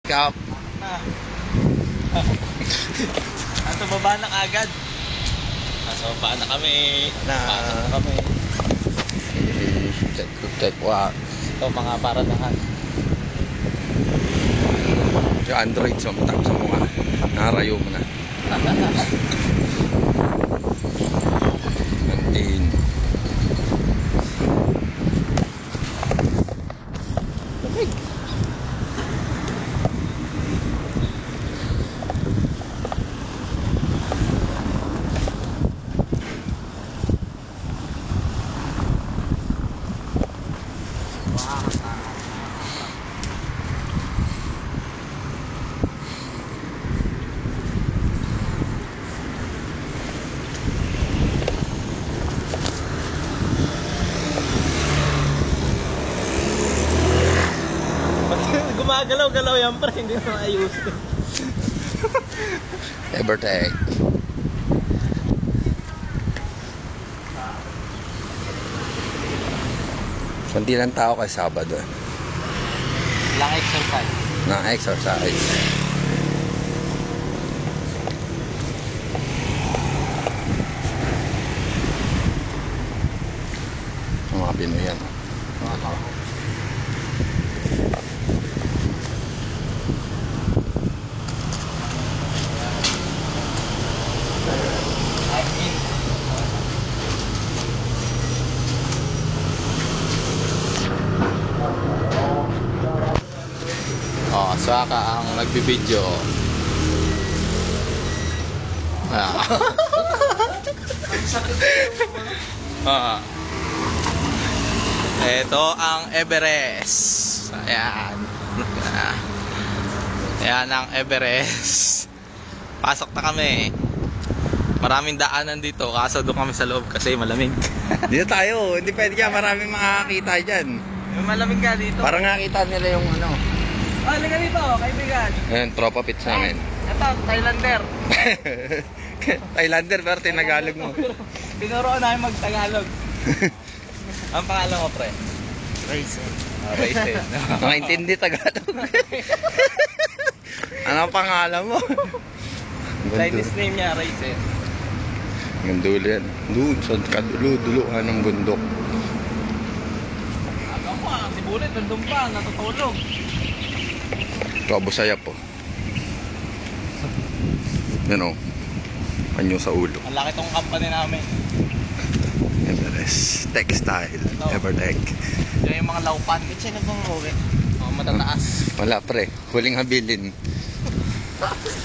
wake up. Ato baba na agad. Nasa baba na kami. Pasok na kami. Check what? Ito mga paradahan. Yung Android sa mga narayo mo na. Mantin. Gumagalaw-galaw yan pre, hindi na maayusin. Evertech. Kunti lang tao kay Sabado. Lang exercise. Na-exercise. Mga Pinoy yan. Oh, Saka ang nagbibideo. Ito ang Everest. Ayan. Ayan ang Everest. Pasok na kami. Maraming daanan dito, kaso doon kami sa loob kasi malamig. Dito tayo, hindi pwede ka, maraming makakakita dyan. Malamig ka dito. Parang nakita nila yung ano. Oh, halika dito, kaibigan. Ayan, tropa pits namin. Ito, Thailander. Thailander, pero tinagalog mo. Tinuruan namin mag-Tagalog. Ang pangalan mo, pre? Raisin. Raisin. Makaintindi Tagalog. Ano ang pangalan mo? Chinese name niya, Raisin. Gandulo yan. Doon, sa kadulo-duluhan ng bundok. Aga mo si Bulit, nandun pa, natutulog. Kabo saya po. Yan o. Anyo sa ulo. Ang laki tong company namin. Everest. Textile. Evertech. Yan yung mga laupan. Kasi na bang uwi? Mga matataas. Wala pre. Huling habilin.